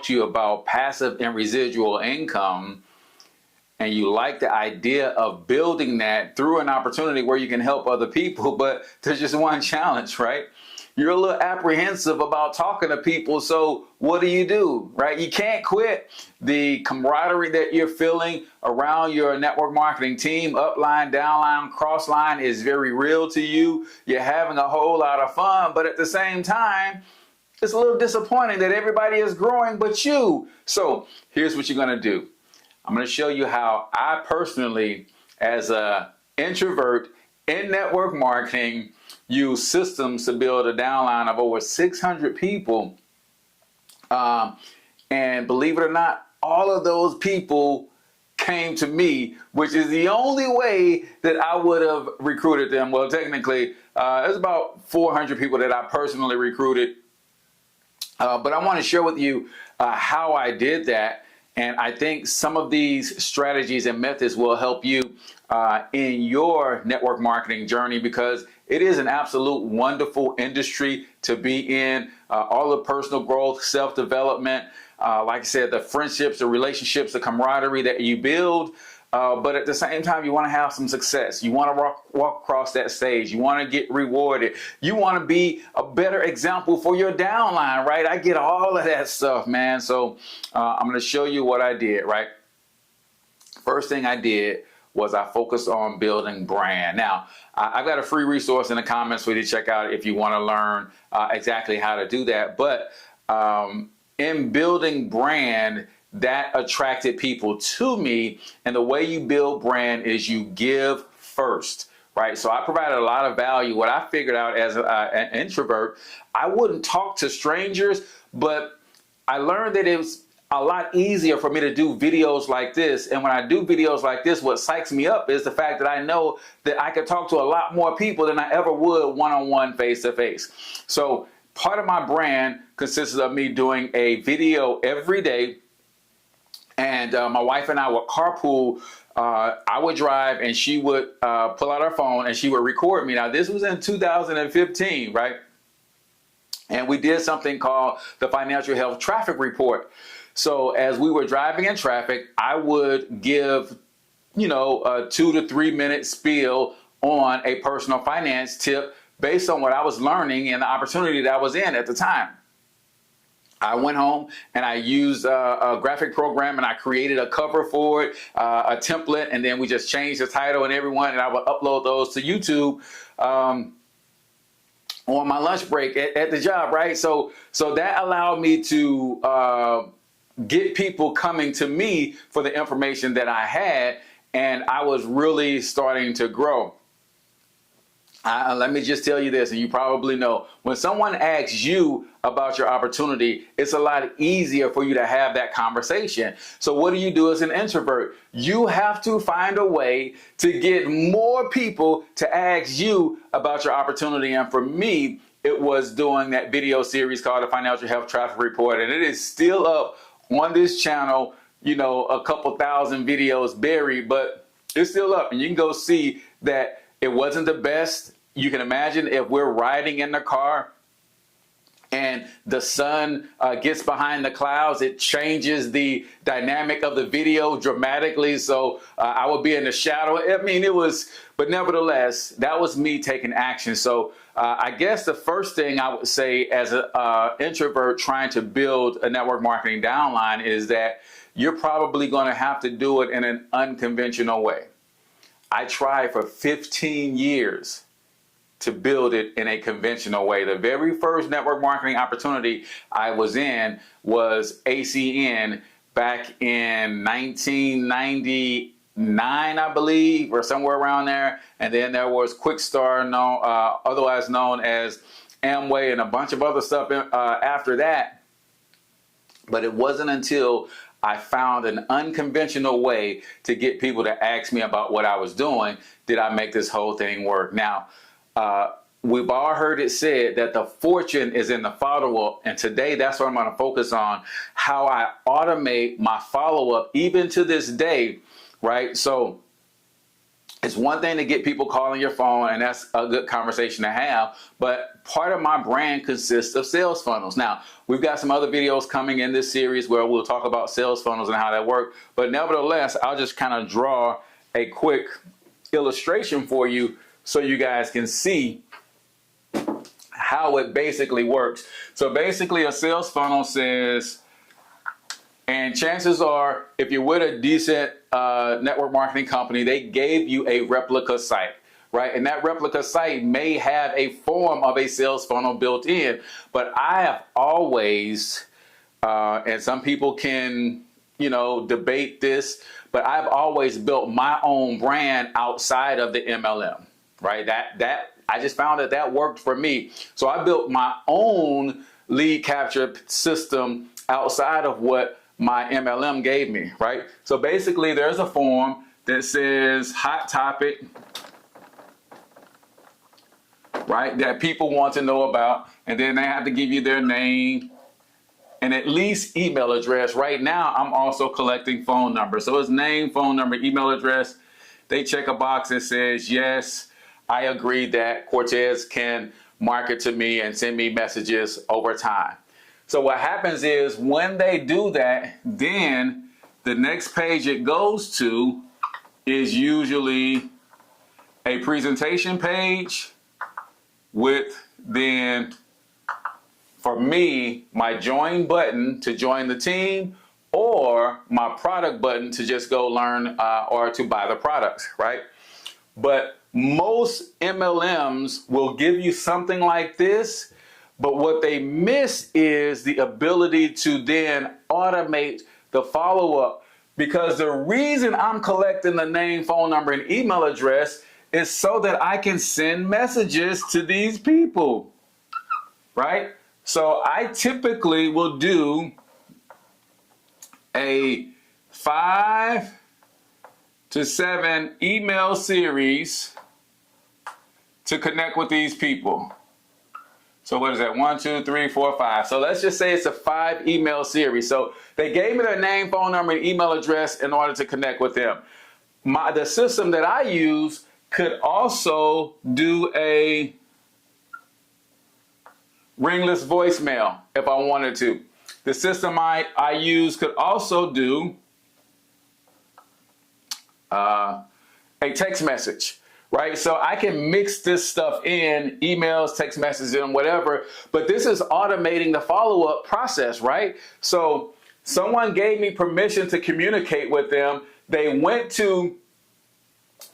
talk to you about passive and residual income, and you like the idea of building that through an opportunity where you can help other people, but there's just one challenge, right? You're a little apprehensive about talking to people, so what do, right? You can't quit. The camaraderie that you're feeling around your network marketing team, upline, downline, crossline, is very real to you. You're having a whole lot of fun, but at the same time, it's a little disappointing that everybody is growing but you. So here's what you're gonna do. I'm gonna show you how I personally, as an introvert in network marketing, use systems to build a downline of over 600 people. And believe it or not, all of those people came to me, which is the only way that I would have recruited them. Well, technically, there's about 400 people that I personally recruited. But I want to share with you how I did that. And I think some of these strategies and methods will help you in your network marketing journey, because it is an absolute wonderful industry to be in. All the personal growth, self-development, like I said, the friendships, the relationships, the camaraderie that you build. But at the same time, you want to have some success. You want to walk across that stage. You want to get rewarded. You want to be a better example for your downline, right? I get all of that stuff, man. So I'm going to show you what I did, right? First thing I did was I focused on building brand. Now, I've got a free resource in the comments for you to check out if you want to learn exactly how to do that. But in building brand, that attracted people to me. And the way you build brand is you give first, right? So I provided a lot of value. What I figured out as an introvert, I wouldn't talk to strangers, but I learned that it was a lot easier for me to do videos like this. And when I do videos like this, what psychs me up is the fact that I know that I could talk to a lot more people than I ever would one-on-one, face-to-face. So part of my brand consists of me doing a video every day. And my wife and I would carpool. I would drive and she would pull out her phone and she would record me. Now, this was in 2015, right? And we did something called the Financial Health Traffic Report. So as we were driving in traffic, I would give, a 2 to 3 minute spiel on a personal finance tip based on what I was learning and the opportunity that I was in at the time. I went home and I used a graphic program and I created a cover for it, a template, and then we just changed the title and everyone, and I would upload those to YouTube on my lunch break at the job, right? So that allowed me to get people coming to me for the information that I had, and I was really starting to grow. Let me just tell you this, and you probably know, when someone asks you about your opportunity, it's a lot easier for you to have that conversation. So what do you do as an introvert? You have to find a way to get more people to ask you about your opportunity. And for me, it was doing that video series called the Financial Health Traffic Report, and it is still up on this channel, a couple thousand videos buried, but it's still up, and you can go see that. It wasn't the best. You can imagine if we're riding in the car and the sun gets behind the clouds, it changes the dynamic of the video dramatically. So I would be in the shadow. I mean, but nevertheless, that was me taking action. So I guess the first thing I would say as an introvert trying to build a network marketing downline is that you're probably going to have to do it in an unconventional way. I tried for 15 years to build it in a conventional way. The very first network marketing opportunity I was in was ACN back in 1999, I believe, or somewhere around there. And then there was Quickstar, otherwise known as Amway, and a bunch of other stuff after that. But it wasn't until I found an unconventional way to get people to ask me about what I was doing did I make this whole thing work. Now, we've all heard it said that the fortune is in the follow-up, and today that's what I'm going to focus on, how I automate my follow-up even to this day, right? So It's one thing to get people calling your phone, and that's a good conversation to have, but part of my brand consists of sales funnels. Now, we've got some other videos coming in this series where we'll talk about sales funnels and how that work, but nevertheless, I'll just kind of draw a quick illustration for you so you guys can see how it basically works. So basically, a sales funnel says, and chances are, if you're with a decent network marketing company, they gave you a replica site, right? And that replica site may have a form of a sales funnel built in. But I have always, and some people can, debate this, but I've always built my own brand outside of the MLM, right? I just found that worked for me. So I built my own lead capture system outside of what my MLM gave me, right? So basically there's a form that says hot topic, right, that people want to know about, and then they have to give you their name and at least email address. Right now I'm also collecting phone numbers. So it's name, phone number, email address. They check a box that says, yes, I agree that Cortez can market to me and send me messages over time. So what happens is when they do that, then the next page it goes to is usually a presentation page with then, for me, my join button to join the team, or my product button to just go learn or to buy the products, right? But most MLMs will give you something like this. But what they miss is the ability to then automate the follow-up, because the reason I'm collecting the name, phone number, and email address is so that I can send messages to these people, right? So I typically will do a 5 to 7 email series to connect with these people. So what is that? 1, 2, 3, 4, 5. So let's just say it's a 5 email series. So they gave me their name, phone number, and email address in order to connect with them. The system that I use could also do a ringless voicemail if I wanted to. The system I use could also do a text message. Right? So I can mix this stuff in, emails, text messages, and whatever, but this is automating the follow-up process, right? So someone gave me permission to communicate with them. They went to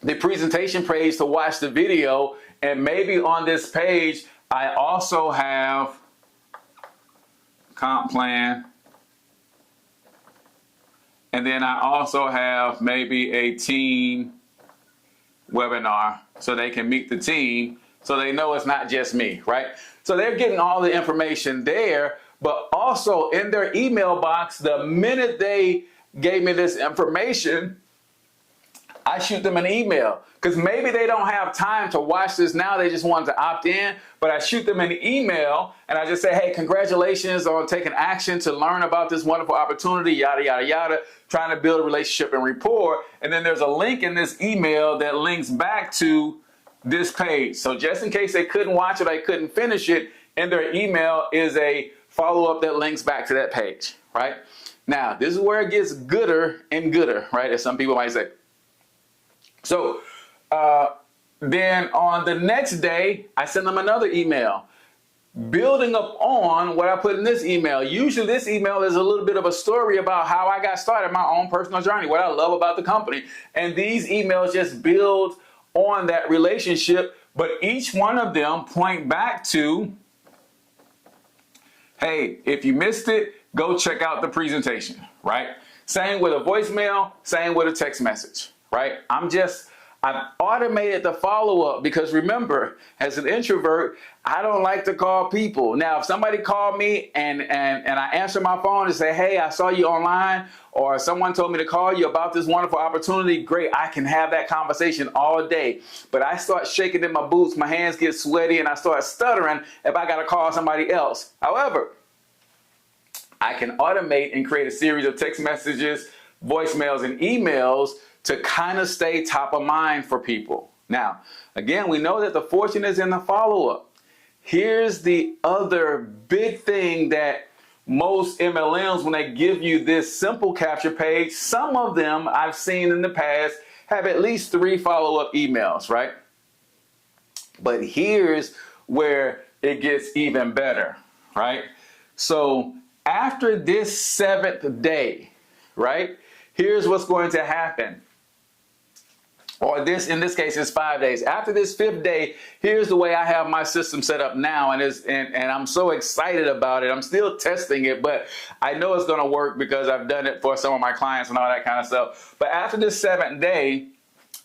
the presentation page to watch the video, and maybe on this page, I also have comp plan, and then I also have maybe a team webinar so they can meet the team, so they know it's not just me, right? So they're getting all the information there, but also in their email box, the minute they gave me this information, I shoot them an email, because maybe they don't have time to watch this now, they just want to opt in, but I shoot them an email and I just say, hey, congratulations on taking action to learn about this wonderful opportunity, yada, yada, yada, trying to build a relationship and rapport. And then there's a link in this email that links back to this page. So just in case they couldn't watch it, they couldn't finish it, in their email is a follow-up that links back to that page, right? Now, this is where it gets gooder and gooder, right? As some people might say. So then on the next day, I send them another email, building up on what I put in this email. Usually this email is a little bit of a story about how I got started, my own personal journey, what I love about the company. And these emails just build on that relationship, but each one of them point back to, hey, if you missed it, go check out the presentation, right? Same with a voicemail, same with a text message, right? I've automated the follow-up, because remember, as an introvert, I don't like to call people. Now, if somebody called me and I answer my phone and say, hey, I saw you online, or someone told me to call you about this wonderful opportunity, great, I can have that conversation all day. But I start shaking in my boots, my hands get sweaty, and I start stuttering if I got to call somebody else. However, I can automate and create a series of text messages, voicemails and emails to kind of stay top of mind for people. Now, again, we know that the fortune is in the follow-up. Here's the other big thing that most MLMs, when they give you this simple capture page, some of them I've seen in the past have at least 3 follow-up emails, right? But here's where it gets even better, right? So after this 7th day, right, here's what's going to happen. Or this, in this case, is 5 days. After this 5th day, here's the way I have my system set up now, and I'm so excited about it. I'm still testing it, but I know it's going to work because I've done it for some of my clients and all that kind of stuff. But after this 7th day,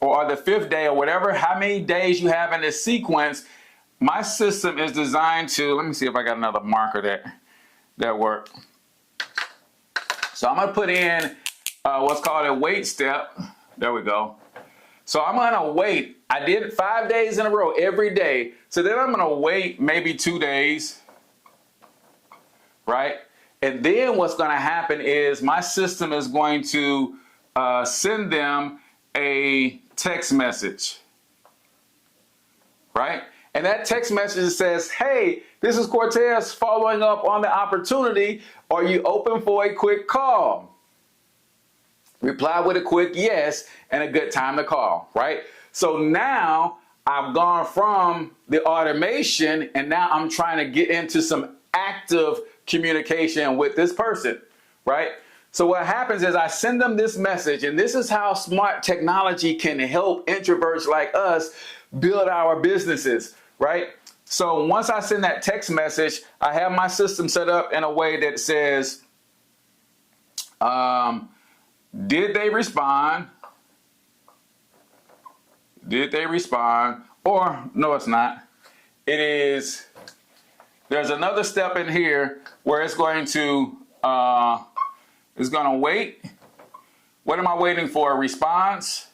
or the 5th day, or whatever, how many days you have in this sequence, my system is designed to, let me see if I got another marker that worked. So I'm going to put in what's called a wait step. There we go. So I'm going to wait. I did it 5 days in a row every day. So then I'm going to wait maybe 2 days, right? And then what's going to happen is my system is going to send them a text message, right? And that text message says, hey, this is Cortez following up on the opportunity. Are you open for a quick call? Reply with a quick yes and a good time to call, right? So now I've gone from the automation and now I'm trying to get into some active communication with this person, right? So what happens is I send them this message, and this is how smart technology can help introverts like us build our businesses, right? So once I send that text message, I have my system set up in a way that says, did they respond? Did they respond? Or no, it's not. It is, there's another step in here where it's going to wait. What am I waiting for? A response?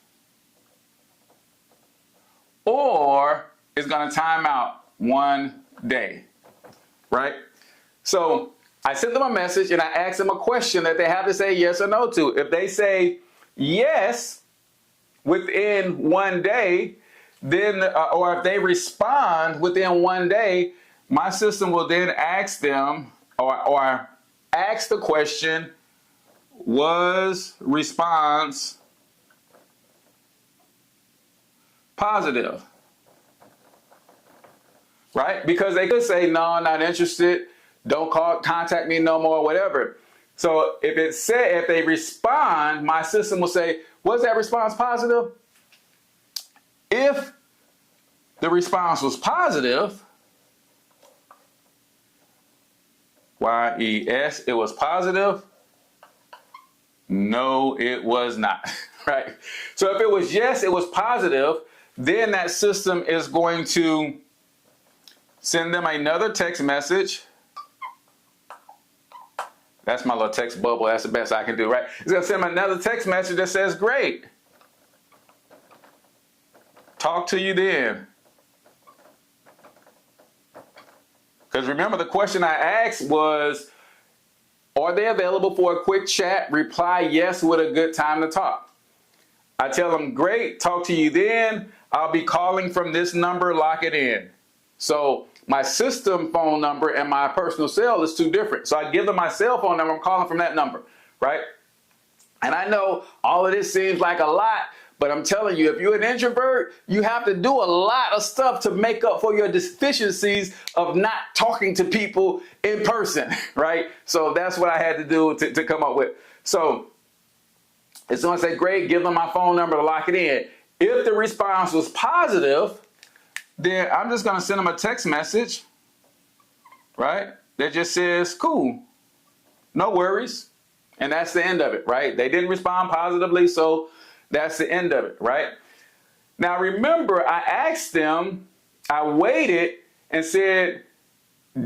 Or it's going to time out 1 day, right? So I send them a message and I ask them a question that they have to say yes or no to. If they say yes within 1 day, then, or if they respond within 1 day, my system will then ask them or ask the question, was response positive? Right? Because they could say, no, not interested. Don't contact me no more, whatever. So if they respond, my system will say, was that response positive? If the response was positive, YES, it was positive. No, it was not, right? So if it was yes, it was positive, then that system is going to send them another text message. That's my little text bubble. That's the best I can do, right? It's going to send them another text message that says, great. Talk to you then. Because remember, the question I asked was, are they available for a quick chat? Reply yes with a good time to talk. I tell them, great, talk to you then. I'll be calling from this number, lock it in. So my system phone number and my personal cell is 2 different. So I give them my cell phone number, I'm calling from that number, right? And I know all of this seems like a lot, but I'm telling you, if you're an introvert, you have to do a lot of stuff to make up for your deficiencies of not talking to people in person, right? So that's what I had to do to come up with. So it's going to say, great, give them my phone number to lock it in. If the response was positive, then I'm just going to send them a text message, right? That just says, cool, no worries. And that's the end of it, right? They didn't respond positively, so that's the end of it, right? Now remember, I asked them, I waited and said,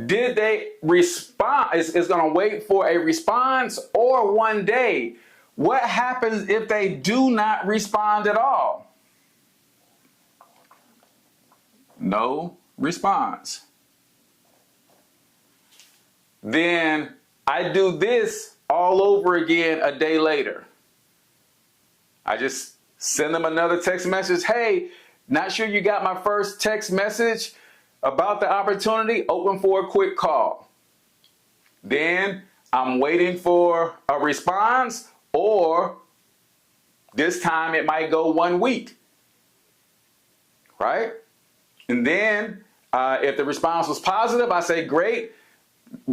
did they respond? It's going to wait for a response or 1 day. What happens if they do not respond at all? No response. Then I do this all over again a day later. I just send them another text message. Hey, not sure you got my first text message about the opportunity. Open for a quick call. Then I'm waiting for a response, or this time it might go 1 week, right? And then if the response was positive, I say, great,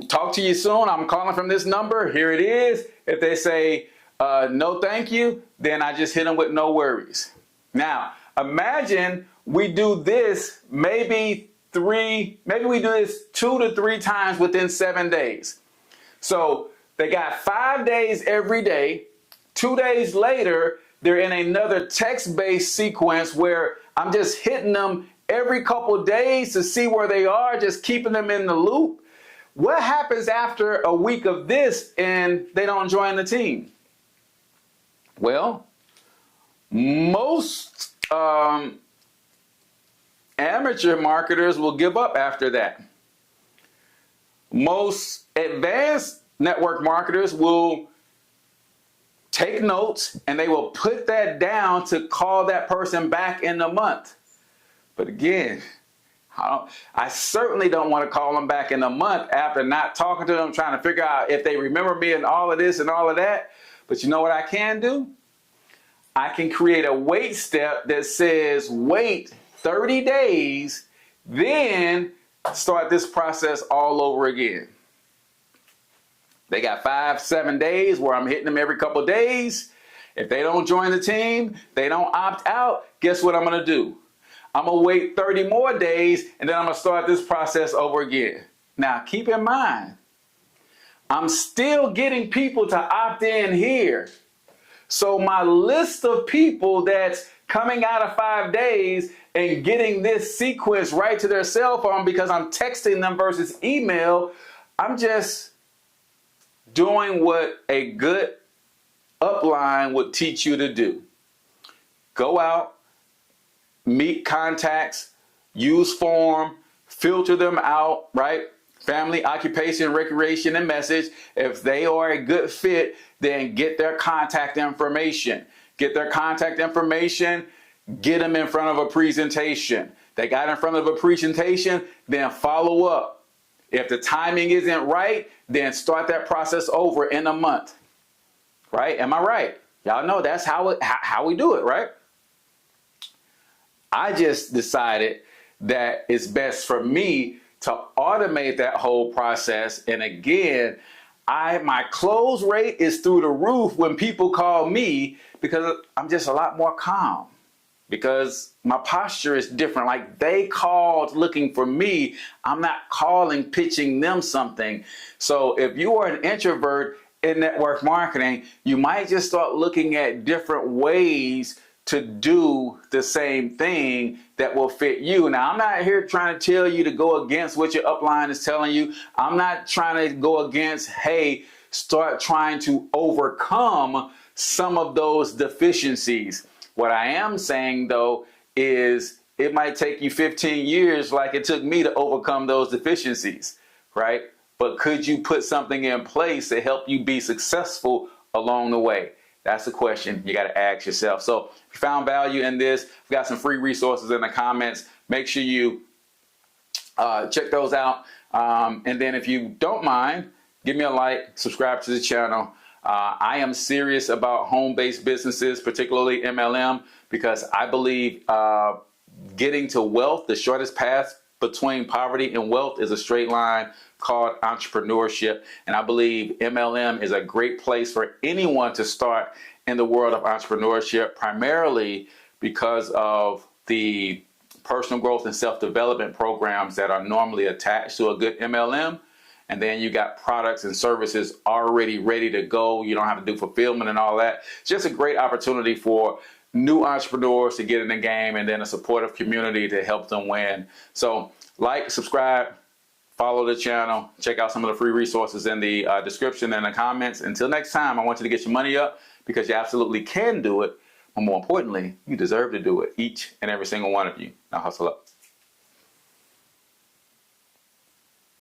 talk to you soon. I'm calling from this number. Here it is. If they say, no, thank you, then I just hit them with no worries. Now, imagine we do this maybe we do this 2 to 3 times within 7 days. So they got 5 days every day. 2 days later, they're in another text-based sequence where I'm just hitting them every couple of days to see where they are, just keeping them in the loop. What happens after a week of this and they don't join the team? Well, most amateur marketers will give up after that. Most advanced network marketers will take notes and they will put that down to call that person back in a month. But again, I certainly don't want to call them back in a month after not talking to them, trying to figure out if they remember me and all of this and all of that. But you know what I can do? I can create a wait step that says wait 30 days, then start this process all over again. They got 5-7 days where I'm hitting them every couple of days. If they don't join the team, they don't opt out, guess what I'm going to do? I'm going to wait 30 more days, and then I'm going to start this process over again. Now, keep in mind, I'm still getting people to opt in here. So my list of people that's coming out of 5 days and getting this sequence right to their cell phone because I'm texting them versus email, I'm just doing what a good upline would teach you to do. Go out, meet contacts, use form, filter them out, right? Family, occupation, recreation, and message. If they are a good fit, then get their contact information. Get their contact information, get them in front of a presentation. They got in front of a presentation, then follow up. If the timing isn't right, then start that process over in a month. Right? Am I right? Y'all know that's how we do it, right? I just decided that it's best for me to automate that whole process. And again, my close rate is through the roof when people call me because I'm just a lot more calm. Because my posture is different. Like they called looking for me. I'm not calling, pitching them something. So if you are an introvert in network marketing, you might just start looking at different ways to do the same thing that will fit you. Now, I'm not here trying to tell you to go against what your upline is telling you. I'm not trying to go against, hey, start trying to overcome some of those deficiencies. What I am saying, though, is it might take you 15 years like it took me to overcome those deficiencies, right? But could you put something in place to help you be successful along the way? That's the question you got to ask yourself. So if you found value in this, we've got some free resources in the comments. Make sure you check those out. And then if you don't mind, give me a like, subscribe to the channel. I am serious about home-based businesses, particularly MLM, because I believe getting to wealth, the shortest path between poverty and wealth is a straight line called entrepreneurship. And I believe MLM is a great place for anyone to start in the world of entrepreneurship, primarily because of the personal growth and self-development programs that are normally attached to a good MLM. And then you got products and services already ready to go. You don't have to do fulfillment and all that. It's just a great opportunity for new entrepreneurs to get in the game, and then a supportive community to help them win. So like, subscribe, follow the channel, check out some of the free resources in the description and the comments. Until next time, I want you to get your money up because you absolutely can do it. But more importantly, you deserve to do it, each and every single one of you. Now hustle up.